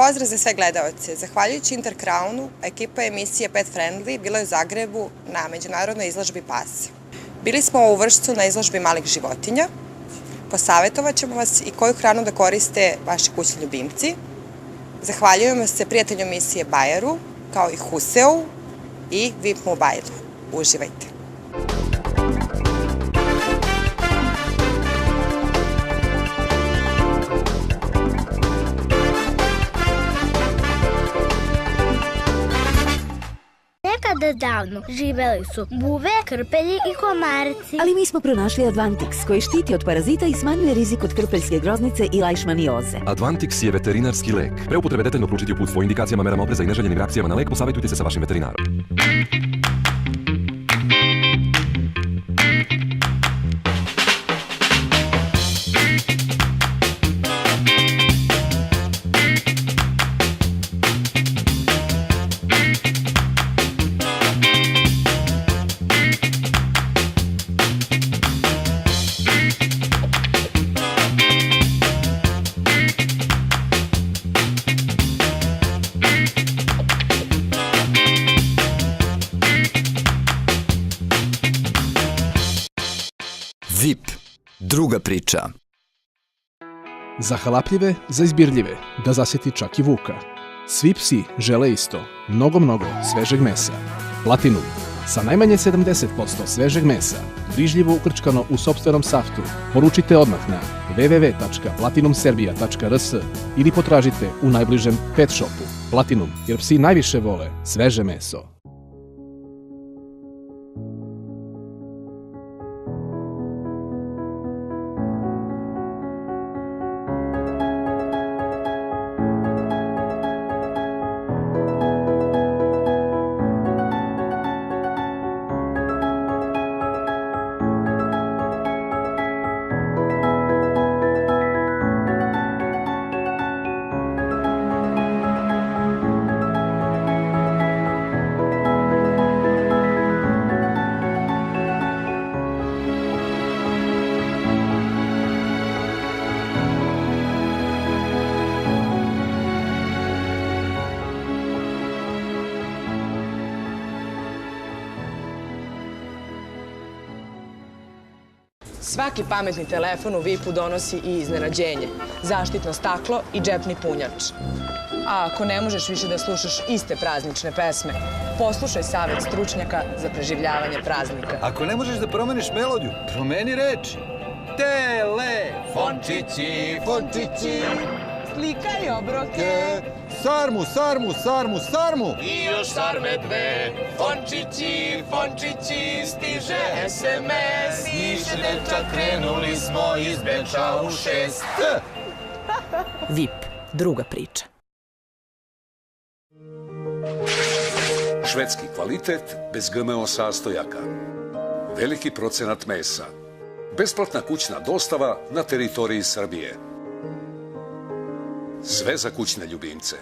pozdrav za sve gledaoce. Zahvaljujući Intercrownu, ekipa emisije Pet Friendly bila je u Zagrebu na međunarodnoj izložbi pasa. Bili smo u Vršcu na izložbi malih životinja. Posavetovat ćemo vas i koju hranu da koriste vaši kućni ljubimci. Zahvaljujemo se prijatelju emisije Bayeru, kao i Huseu i VIP Mobile. Uživajte! Nekada davno živeli su buve, krpelji i komarci. Ali mi smo pronašli Advantix, koji štiti od parazita i smanjuje rizik od krpeljske groznice i lajšmanioze. Advantix je veterinarski lek. Pre upotrebe detaljno proučiti uputstvo o indikacijama, merama opreza i neželjenim reakcijama na lek, posavetujte se sa vašim veterinarom. VIP. Druga priča. Za halapljive, za izbirljive, da zasjeti čak i vuka. Svi psi žele isto, mnogo svežeg mesa. Platinum, sa najmanje 70% svežeg mesa, brižljivo ukrčkano u sopstvenom saftu. Poručite odmah na www.platinumserbia.rs ili potražite u najbližem pet shopu. Platinum, jer psi najviše vole sveže meso. Svaki pametni telefon u VIP-u donosi i iznenađenje, zaštitno staklo i džepni punjač. A ako ne možeš više da slušaš iste praznične pesme, poslušaj savet stručnjaka za preživljavanje praznika. Ako ne možeš da promeniš melodiju, promeni reči. Telefončići, fončići, Slikaj obroke. Sarmu, sarmu, sarmu, sarmu. I još sarme dve. Fončići, fončići, stiže SMS. Stiže dečak, krenuli smo iz Beča u 6. VIP. Druga priča. Švedski kvalitet bez GMO sastojaka. Veliki procenat mesa. Besplatna kućna dostava na teritoriji Srbije. Sve za kućne ljubimce.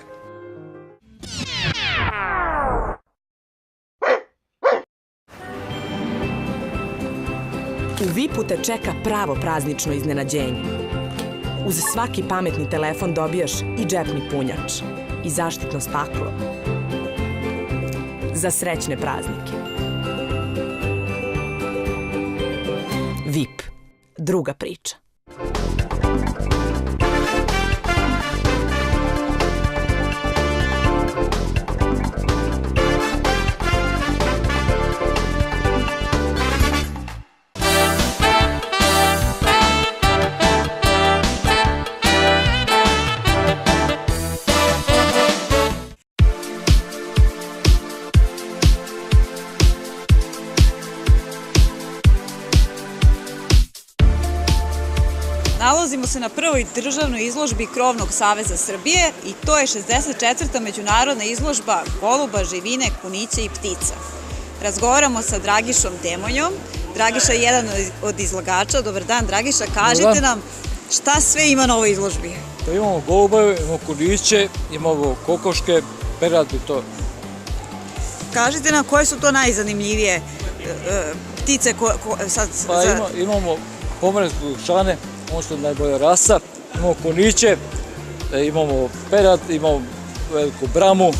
U VIP-u te čeka pravo praznično iznenađenje. Uz svaki pametni telefon dobijaš i džepni punjač i zaštitno staklo. Za srećne praznike. VIP. Druga priča. Nalazimo se na prvoj državnoj izložbi Krovnog saveza Srbije i to je 64. međunarodna izložba goluba, živine, kunića i ptica. Razgovaramo sa Dragišom Demonjom. Dragiša je jedan od izlagača. Dobar dan, Dragiša. Kažite nam šta sve ima na ovoj izložbi? Imamo golubove, imamo kuniće, imamo kokoške, perad i to. Kažite nam koje su to najzanimljivije ptice sad... Imamo pomeranske glušane, ono što je najbolja rasa, imamo kuniće, imamo perad, imamo veliku bramu.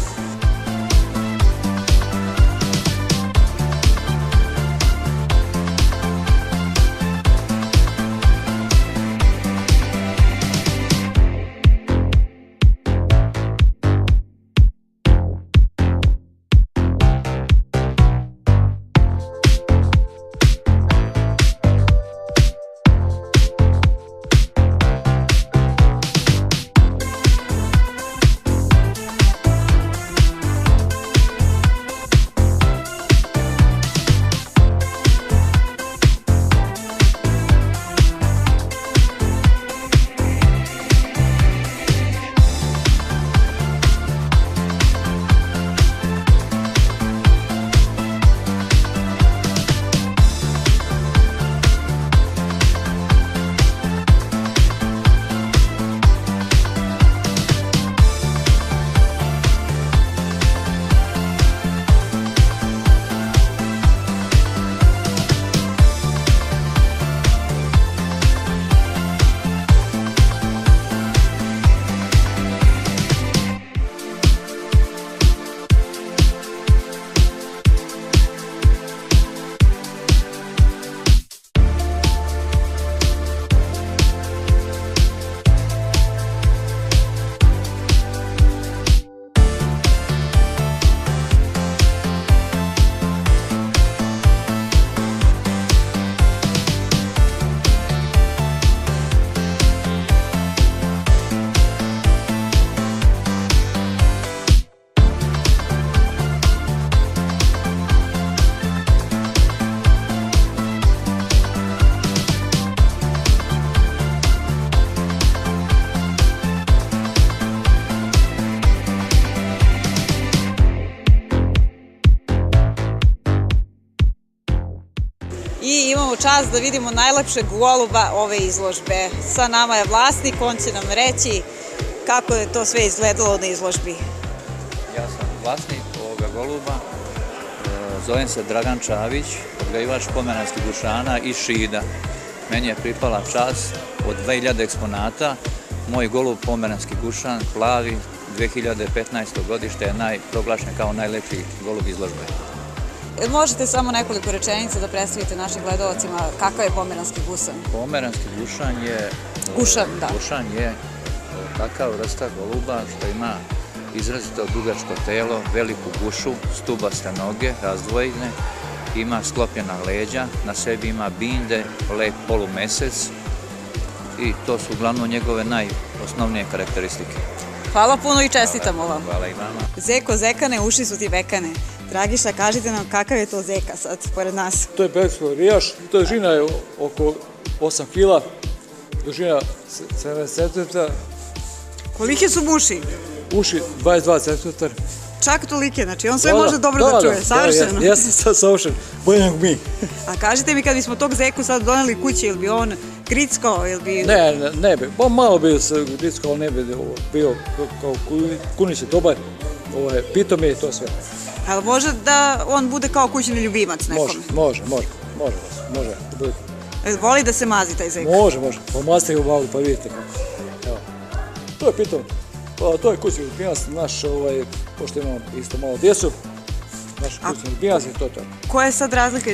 I imamo čast da vidimo najlepšeg goluba ove izložbe. Sa nama je vlasnik, on će nam reći kako je to sve izgledalo na izložbi. Ja sam vlasnik ovoga goluba, zovem se Dragan Čavić, odgajivač pomeranskih dušana i Šida. Meni je pripala čast od 2000 eksponata. Moj golub pomeranski gušan, plavi, 2015. godište je proglašen kao najlepši golub izložbe. Možete samo nekoliko rečenica da predstavite našim gledalcima kakav je pomeranski gusan? Pomeranski gušan je takav vrsta goluba što ima izrazito dugačko telo, veliku gušu, stubaste noge, razdvojene, ima sklopljena leđa, na sebi ima binde, lep polumesec i to su uglavnom njegove najosnovnije karakteristike. Hvala puno i čestitamo vam. Hvala i vama. Zeko zekane, uši su ti vekane. Dragiša, kažite nam kakav je to zeka sad pored nas? To je belgijski rijaš, težina je oko 8 kila, dužina 70 cm. Kolike su mu uši? Uši 22 cm. Čak tolike, znači on sve može dobro da čuje, savršeno. Jesam sad savršen, bolje nego mi. A kažite mi kad bismo tog zeku sad doneli kući, ili bi on grickao, ili bi... Ne bi, malo bi se grickao, ali ne bi bio kao kunić je dobar, pitom je i to sve. Ali može da on bude kao kućni ljubimac nekome? Može. Voli da se mazi taj zek? Može, pomazite ga malo pa vidite kako. To je pitom. To je kućni ljubimac, naš, pošto imamo isto malo djecu, naš kućni ljubimac je to tako. Koja je sad razlika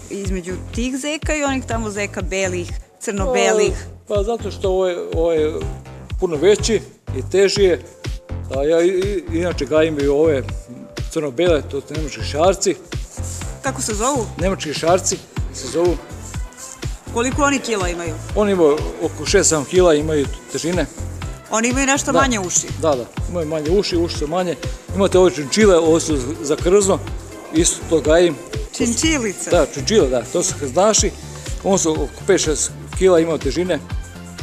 između tih zeka i onih tamo zeka belih, crno-belih? Pa zato što ovo je puno veći i teži je, a ja inače gajim i ove crno-bele, to su nemački šarci. Kako se zovu? Nemački šarci se zovu. Koliko oni kila imaju? Oni imaju oko 6-7 kila, imaju težine. Oni imaju nešto manje uši? Da, imaju manje uši su manje. Imate ove činčile, ovo su za krzno, isto to gajim. Činčilice? Da, činčile, da, to su krznaši. Oni su oko 5-6 kila, imaju težine.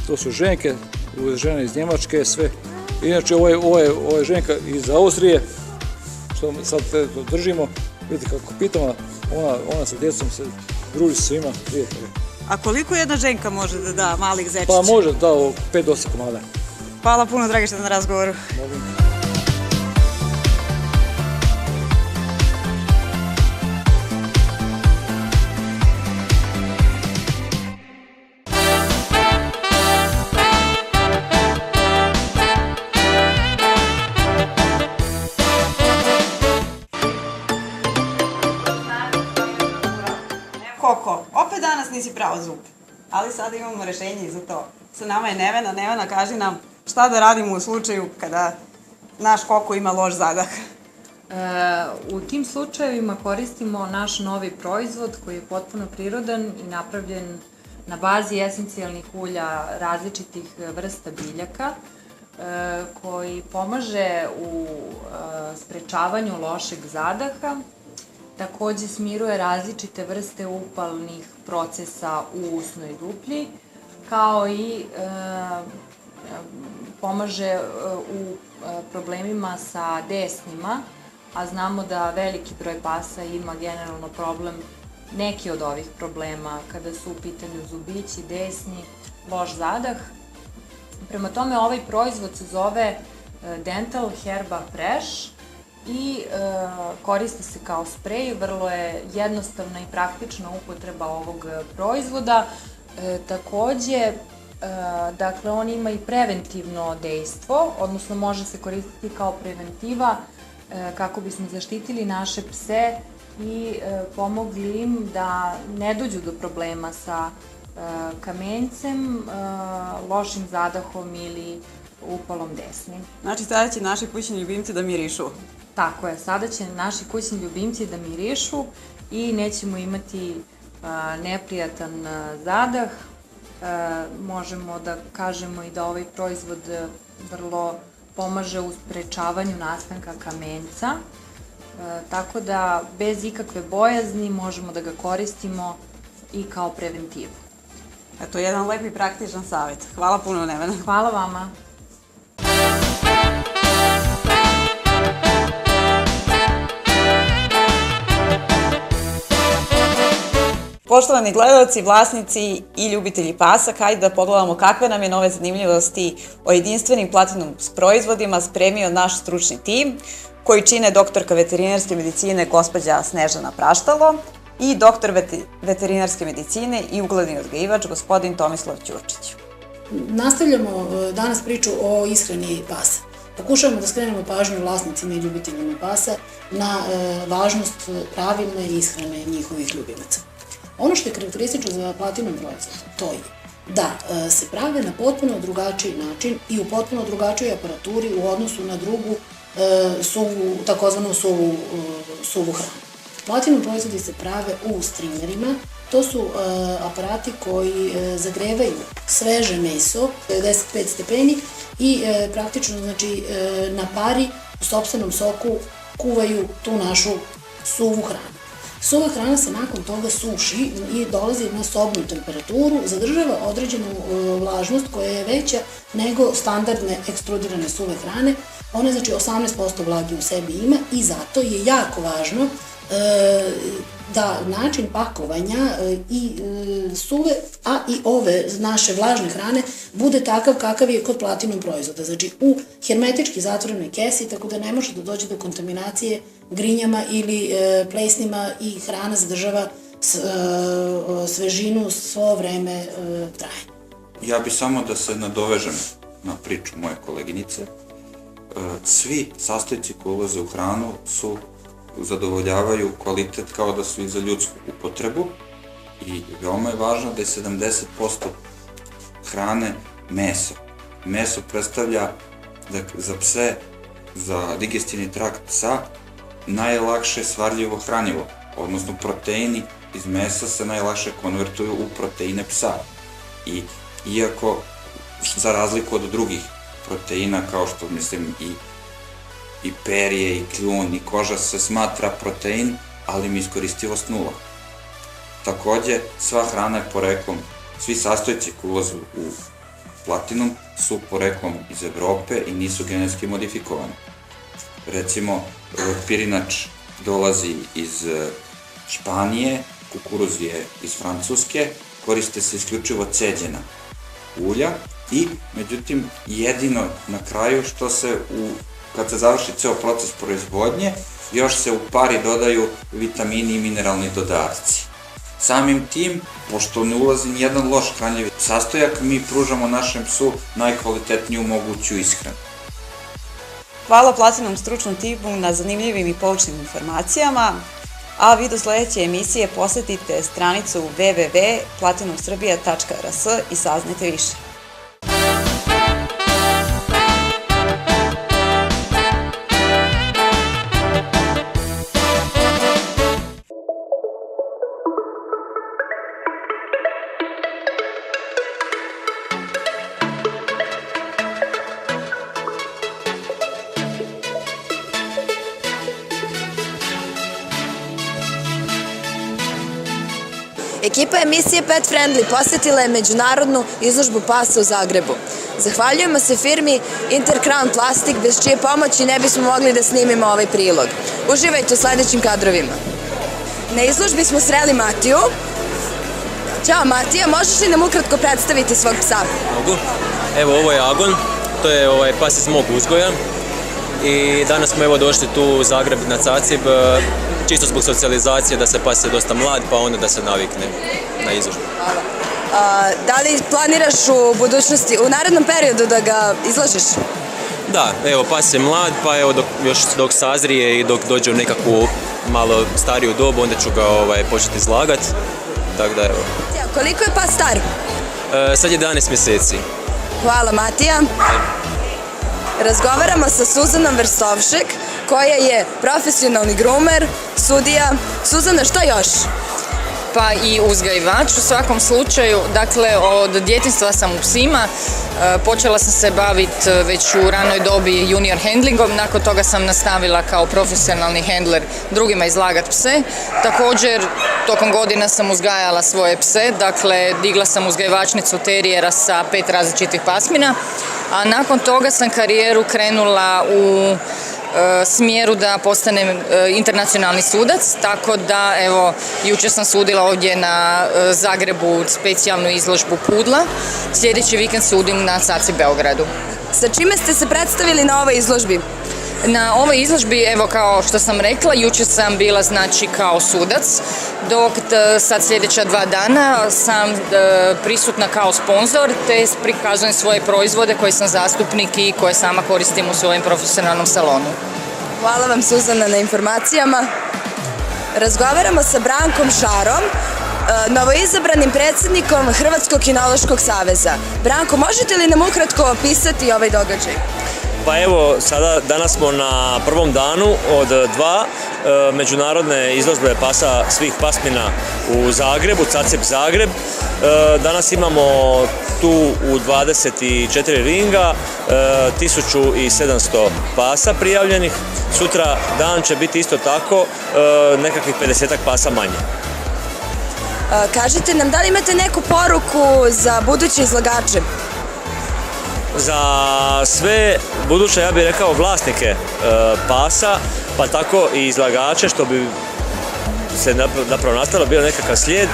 To su ženke, žene iz Njemačke, sve. Inače, ovo je ženka iz Austrije, što sad držimo. Vidite kako pitamo, ona sa djecom se druži sa svima. A koliko jedna ženka može da da malih zečića? Pa može da da 5-8 komada. Hvala puno, Dragiša, na razgovoru. ti si pravo zub. Ali sada imamo rešenje i za to. Sa nama je Nevena. Nevena, kaži nam šta da radimo u slučaju kada naš koko ima loš zadah. U tim slučajevima koristimo naš novi proizvod koji je potpuno prirodan i napravljen na bazi esencijalnih ulja različitih vrsta biljaka koji pomaže u sprečavanju lošeg zadaha, takođe smiruje različite vrste upalnih procesa u usnoj duplji, kao i pomaže u problemima sa desnima, a znamo da veliki broj pasa ima generalno problem, neki od ovih problema kada su u pitanju zubići, desni, loš zadah. Prema tome, ovaj proizvod se zove Dental Herba Fresh i koristi se kao sprej, vrlo je jednostavna i praktična upotreba ovog proizvoda. Takođe, dakle, on ima i preventivno dejstvo, odnosno može se koristiti kao preventiva kako bismo zaštitili naše pse i pomogli im da ne dođu do problema sa kamencem, lošim zadahom ili upalom desni. Znači, sada će naši kućni ljubimci da mirišu. Tako je, sada će naši kućni ljubimci da mirišu i nećemo imati neprijatan zadah. Možemo da kažemo i da ovaj proizvod vrlo pomaže u sprečavanju nastanka kamenca, tako da bez ikakve bojazni možemo da ga koristimo i kao preventivu. Eto, jedan lep i praktičan savjet. Hvala puno, Nevena. Hvala vama. Poštovani gledalci, vlasnici i ljubitelji pasa, hajde da pogledamo kakve nam je nove zanimljivosti o jedinstvenim Platinum proizvodima spremio naš stručni tim, koji čine doktorka veterinarske medicine gospođa Snežana Praštalo i doktor veterinarske medicine i ugledni odgajivač gospodin Tomislav Ćurčić. Nastavljamo danas priču o ishrani pasa. Pokušavamo da skrenemo pažnju vlasnicima i ljubiteljima pasa na važnost pravilne ishrane njihovih ljubimaca. Ono što je karakteristično za Platinum proizvod, to je da se prave na potpuno drugačiji način i u potpuno drugačijoj aparaturi u odnosu na drugu takozvanu suvu hranu. Platinum proizvodi se prave u strimerima, to su aparati koji zagrevaju sveže meso, 95 stepeni i praktično na pari u sopstvenom soku kuvaju tu našu suvu hranu. Suva hrana se nakon toga suši i dolazi na sobnu temperaturu, zadržava određenu vlažnost koja je veća nego standardne ekstrudirane suve hrane. Ona 18% vlage u sebi ima i zato je jako važno da način pakovanja i suve, a i ove naše vlažne hrane bude takav kakav je kod Platinum proizvoda. Znači u hermetički zatvorenoj kesi, tako da ne može da dođe do kontaminacije grinjama ili plesnima i hrana zadržava svežinu svo vreme trajanja. Ja bih samo da se nadovežem na priču moje koleginice. Svi sastojci koji ulaze u hranu zadovoljavaju kvalitet kao da su i za ljudsku upotrebu i veoma je važno da je 70% hrane meso. Meso predstavlja za pse, za digestivni trakt psa, najlakše svarljivo hranivo, odnosno proteini iz mesa se najlakše konvertuju u proteine psa. I iako, za razliku od drugih proteina, kao što mislim i perje, i kljun, i koža se smatra protein, ali mi iskoristivost nula. Takođe, sva hrana je poreklom, svi sastojci koji ulaze u Platinum su poreklom iz Evrope i nisu genetski modifikovani. Recimo, pirinač dolazi iz Španije, kukuruz je iz Francuske, koriste se isključivo ceđena ulja i, međutim, jedino na kraju što se kad se završi ceo proces proizvodnje, još se u pari dodaju vitamini i mineralni dodaci. Samim tim, pošto ne ulazi nijedan loš hranljivi sastojak, mi pružamo našem psu najkvalitetniju moguću ishranu. Hvala Platinum stručnom timu na zanimljivim i poučnim informacijama. a vi do sledeće emisije posetite stranicu www.platinumsrbija.rs i saznajte više. Ekipa emisije Pet Friendly posetila je međunarodnu izložbu pasa u Zagrebu. Zahvaljujemo se firmi Intercrown Plastic, bez čije pomoći ne bismo mogli da snimimo ovaj prilog. Uživajte u sledećim kadrovima. Na izložbi smo sreli Matiju. Ćao Matija, možeš li nam ukratko predstaviti svog psa? Mogu. Evo, ovo je Agon, to je pas iz mog uzgoja i danas smo došli tu u Zagreb na Cacib, čisto zbog socijalizacije, da se pas je dosta mlad, pa onda da se navikne na izložbu. Hvala. Da li planiraš u budućnosti, u narednom periodu da ga izložiš? Da, evo, pas je mlad, pa evo, dok sazrije i dok dođe u nekakvu malo stariju dobu, onda ću ga početi izlagat, tako da evo. Koliko je pas star? Sad je 11 mjeseci. Hvala Matija. Razgovaramo sa Suzanom Verstovšek, koja je profesionalni grumer, sudija. Suzana, šta još? Pa i uzgajivač u svakom slučaju. Dakle, od djetinjstva sam u psima. Počela sam se baviti već u ranoj dobi junior handlingom. Nakon toga sam nastavila kao profesionalni handler drugima izlagat pse. Također, tokom godina sam uzgajala svoje pse. Dakle, digla sam uzgajivačnicu terijera sa 5 različitih pasmina. A nakon toga sam karijeru krenula u smjeru da postanem internacionalni sudac, tako da evo jučer sam sudila ovdje na Zagrebu specijalnu izložbu pudla. Sljedeći vikend sudim na Caci Beogradu. Sa čime ste se predstavili na ovoj izložbi? Na ovoj izložbi, evo kao što sam rekla, jučer sam bila znači kao sudac, dok sad sljedeća 2 dana sam prisutna kao sponzor, te prikazujem svoje proizvode koje sam zastupnik i koje sama koristim u svojem profesionalnom salonu. Hvala vam Suzana na informacijama. Razgovaramo sa Brankom Šarom, novoizabranim predsjednikom Hrvatskog kinološkog saveza. Branko, možete li nam ukratko opisati ovaj događaj? Pa evo, danas smo na prvom danu od 2 međunarodne izložbe pasa svih pasmina u Zagrebu, Cacib Zagreb. Danas imamo tu u 24 ringa 1700 pasa prijavljenih. Sutra dan će biti isto tako nekakvih 50-ak pasa manje. Kažite nam, da li imate neku poruku za buduće izlagače? Za sve buduće, ja bih rekao, vlasnike pasa, pa tako i izlagače, što bi se napravo nastavilo, bio nekakav slijed.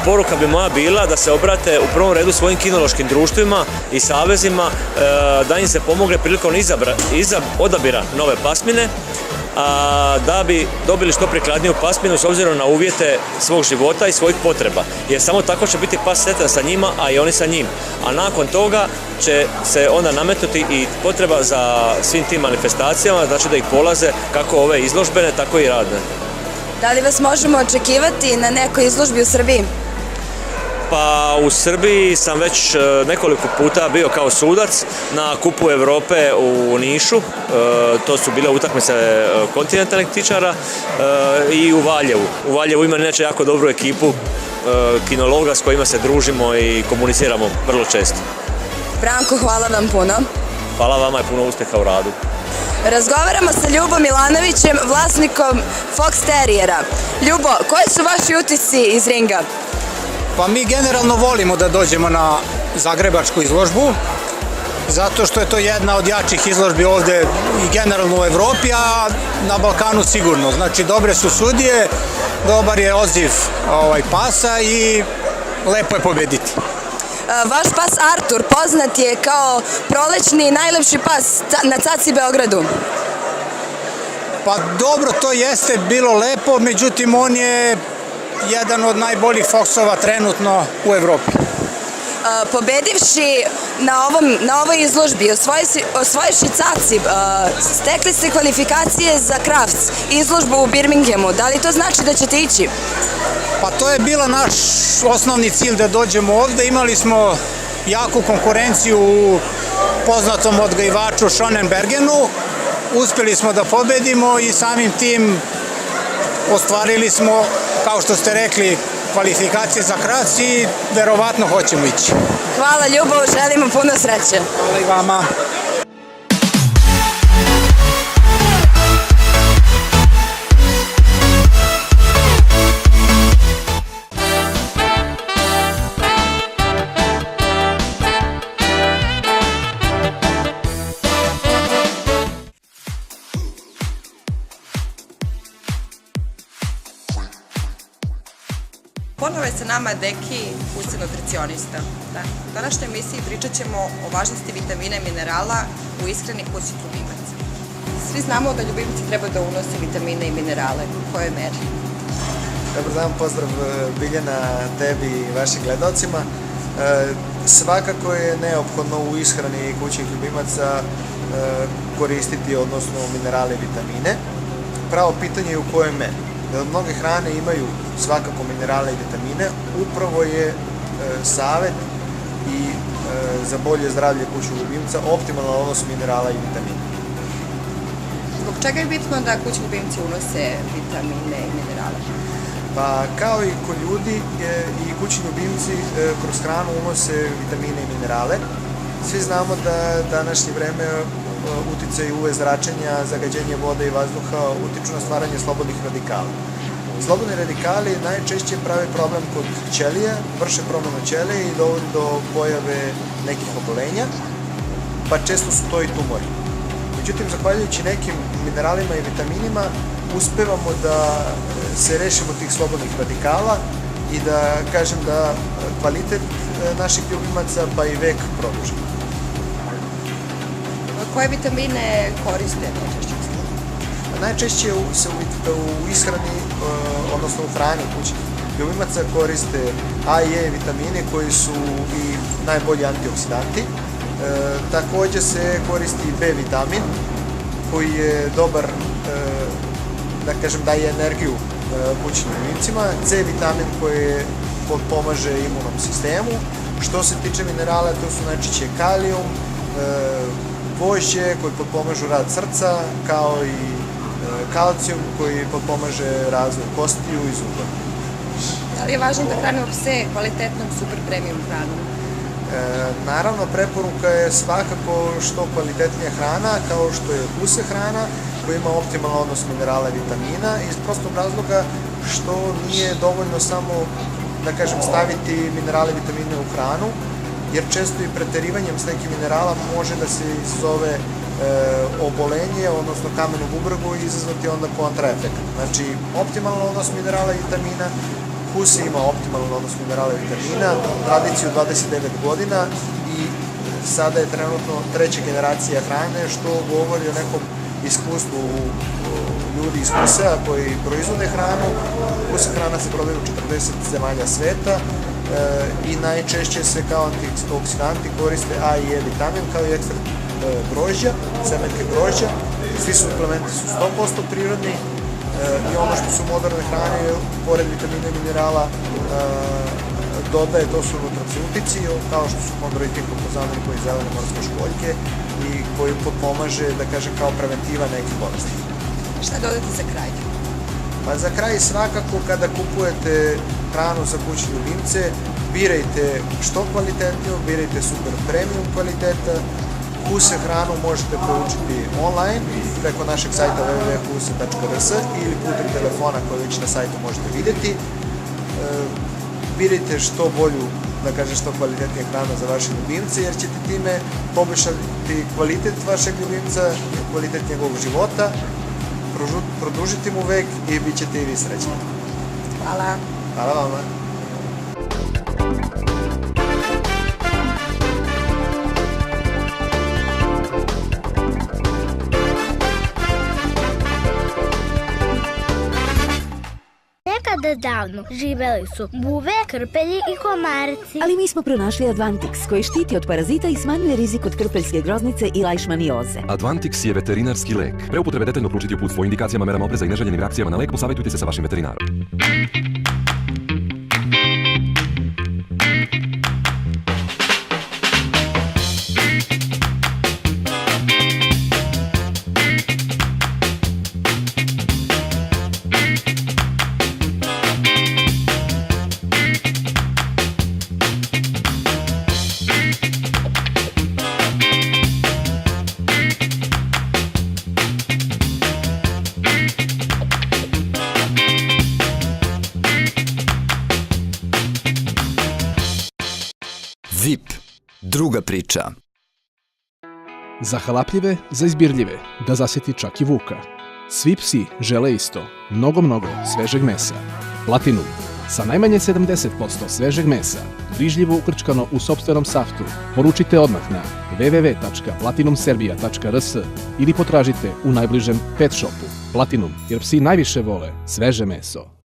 Poruka bi moja bila da se obrate u prvom redu svojim kinološkim društvima i savezima, da im se pomogne prilikom odabira nove pasmine, da bi dobili što prikladniju pasminu s obzirom na uvjete svog života i svojih potreba. Jer samo tako će biti pas sretan sa njima, a i oni sa njim. A nakon toga će se onda nametnuti i potreba za svim tim manifestacijama, znači da ih polaze kako ove izložbene, tako i radne. Da li vas možemo očekivati na nekoj izložbi u Srbiji? Pa u Srbiji sam već nekoliko puta bio kao sudac na Kupu Evrope u Nišu, to su bile utakmice kontinentalnih ptičara, i u Valjevu. U Valjevu ima inače jako dobru ekipu kinologa s kojima se družimo i komuniciramo vrlo često. Branko, hvala vam puno. Hvala vama i puno uspjeha u radu. Razgovaramo sa Ljubom Milanovićem, vlasnikom Fox Terriera. Ljubo, koji su vaši utisci iz ringa? Pa mi generalno volimo da dođemo na zagrebačku izložbu, zato što je to jedna od jačih izložbi ovde i generalno u Evropi, a na Balkanu sigurno. Znači, dobre su sudije, dobar je odziv pasa i lepo je pobediti. Vaš pas Artur poznat je kao prolećni najlepši pas na Caci Beogradu. Pa dobro, to jeste bilo lepo, međutim on je jedan od najboljih foksova trenutno u Evropi. Pobedivši na ovoj izložbi, osvojivši CACIB, stekli ste kvalifikacije za Crafts izložbu u Birminghamu. Da li to znači da ćete ići? Pa to je bila naš osnovni cilj da dođemo ovde. Imali smo jaku konkurenciju u poznatom odgajivaču Schonenbergenu. Uspeli smo da pobedimo i samim tim ostvarili smo, kao što ste rekli, kvalifikacije za Crafts i verovatno hoćemo ići. Hvala Ljubo, želimo puno sreće. Hvala i vama. Ponovo je sa nama Deki, kućni nutricionista. U današnjoj emisiji pričat ćemo o važnosti vitamina i minerala u ishrani kućnih ljubimaca. Svi znamo da ljubimci treba da unose vitamine i minerale. U kojoj meri? Dobar dan, pozdrav Biljana, tebi i vašim gledalcima. Svakako je neophodno u ishrani kućnih ljubimaca koristiti, odnosno minerale i vitamine. Pravo pitanje je u kojoj meri. Mnoge hrane imaju svakako minerale i vitamine, upravo je savet i za bolje zdravlje kućnog ljubimca optimalan odnos minerala i vitamina. Zbog čega je bitno da kućni ljubimci unose vitamine i minerale? Pa kao i kod ljudi i kućni ljubimci kroz hranu unose vitamine i minerale. Svi znamo da današnje vreme uticaj UV zračenja, zagađenje vode i vazduha utiču na stvaranje slobodnih radikala. Slobodni radikali najčešće prave problem kod ćelija, vrše promenu ćelije i dovodi do pojave nekih obolenja, pa često su to i tumori. Međutim, zahvaljujući nekim mineralima i vitaminima, uspevamo da se rešimo tih slobodnih radikala i da kažem da kvalitet naših ljubimaca pa i vek produžimo. Koje vitamine koriste najčešće? Najčešće se u ishrani, odnosno u hrani kućnih ljubimaca koriste A i E vitamini koji su i najbolji antioksidanti. Takođe se koristi B vitamin koji je dobar, da kažem, daje energiju kućnim ljubimcima. C vitamin koji pomaže imunom sistemu. Što se tiče minerala, to su najčešće kalijum, gvožđe koji potpomažu rad srca, kao i kalcijum koji potpomaže razvoj kostiju i zuba. Da li je važno da hranimo pse kvalitetnom super premium hranom? Naravno, preporuka je svakako što kvalitetnija hrana, kao što je kuse hrana, koja ima optimalan odnos minerala i vitamina, iz prostog razloga što nije dovoljno samo, da kažem, staviti minerale i vitamine u hranu, jer često i preterivanjem s nekim minerala može da se izazove obolenje, odnosno kamen u bubregu i izazvati onda kontraefekt. Znači, optimalan odnos minerala i vitamina, kuse ima optimalan odnos minerala i vitamina, tradiciju 29 godina i sada je trenutno 3. generacija hrane, što govori o nekom iskustvu ljudi iz Kusea koji proizvode hranu. Kuse hrana se prodaje u 40 zemalja sveta i najčešće se kao antioksidanti koriste A i E vitamin kao i ekstrakt grožđa, semenke grožđa. Svi suplementi su 100% prirodni i ono što su moderne hrane, pored vitamina i minerala, dodaje, to su nutraceutici, kao što su kondroitin, glutazamin i zelene morske školjke i koji potpomaže, da kažem, kao preventiva nekih bolesti. Šta dodati za kraj? Pa za kraj svakako kada kupujete hranu za kućne ljubimce, birajte što kvalitetniju, birajte super premium kvaliteta. Kuse hranu možete proučiti online preko našeg sajta www.kuse.rs ili putem telefona koji već na sajtu možete vidjeti. Birajte što bolju, da kažem, što kvalitetnija hrana za vaše ljubimce, jer ćete time poboljšati kvalitet vašeg ljubimca, kvalitet njegovog života, produžiti mu vek i bit ćete i vi srećni. Hvala. Hvala vama. Nekada davno živeli su buve, krpelji i komarci. Ali mi smo pronašli Advantix, koji štiti od parazita i smanjuje rizik od krpeljske groznice i lajšmanioze. Advantix je veterinarski lek. Pre upotrebe detaljno proučiti uputstvo o indikacijama, merama opreza i neželjenim reakcijama na lek, posavjetujte se sa vašim veterinarom. VIP. Druga priča. Za halapljive, za izbirljive, da zasjeti čak i vuka. Svi psi žele isto, mnogo svežeg mesa. Platinum. Sa najmanje 70% svežeg mesa, brižljivo ukrčkano u sopstvenom saftu, poručite odmah na www.platinumserbia.rs ili potražite u najbližem pet shopu. Platinum, jer psi najviše vole sveže meso.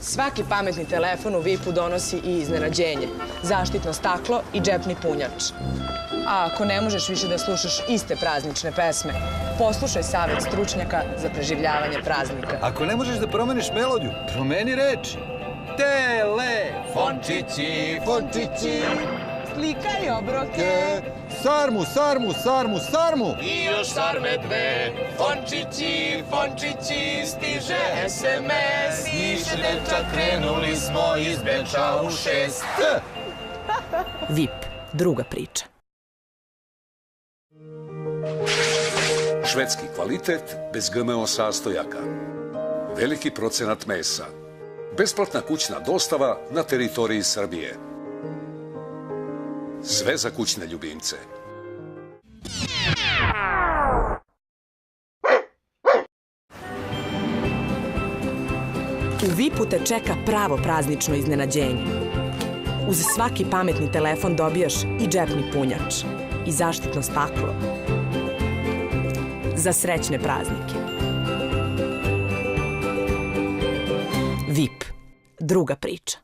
Svaki pametni telefon u VIP-u donosi i iznenađenje, zaštitno staklo i džepni punjač. A ako ne možeš više da slušaš iste praznične pesme, poslušaj savet stručnjaka za preživljavanje praznika. Ako ne možeš da promeniš melodiju, promeni reči. Telefončići, fončići, slikaj obroke. Sarmu, sarmu, sarmu, sarmu. I još sarme dve. Fončići, fončići, stiže SMS. Niše dečak, krenuli smo iz Beča u 6. VIP. Druga priča. Švedski kvalitet bez GMO sastojaka. Veliki procenat mesa. Besplatna kućna dostava na teritoriji Srbije. Sve za kućne ljubimce. U VIP-u te čeka pravo praznično iznenađenje. Uz svaki pametni telefon dobijaš i džepni punjač i zaštitno staklo. Za srećne praznike. VIP. Druga priča.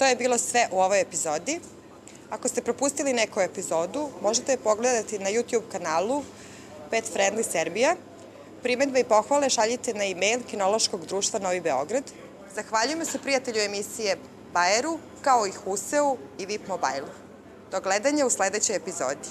To je bilo sve u ovoj epizodi. Ako ste propustili neku epizodu, možete je pogledati na YouTube kanalu Pet Friendly Serbia. Primedbe i pohvale šaljite na e-mail Kinološkog društva Novi Beograd. Zahvaljujemo se prijatelju emisije Bayeru, kao i Huseu i VIP Mobileu. Do gledanja u sledećoj epizodi.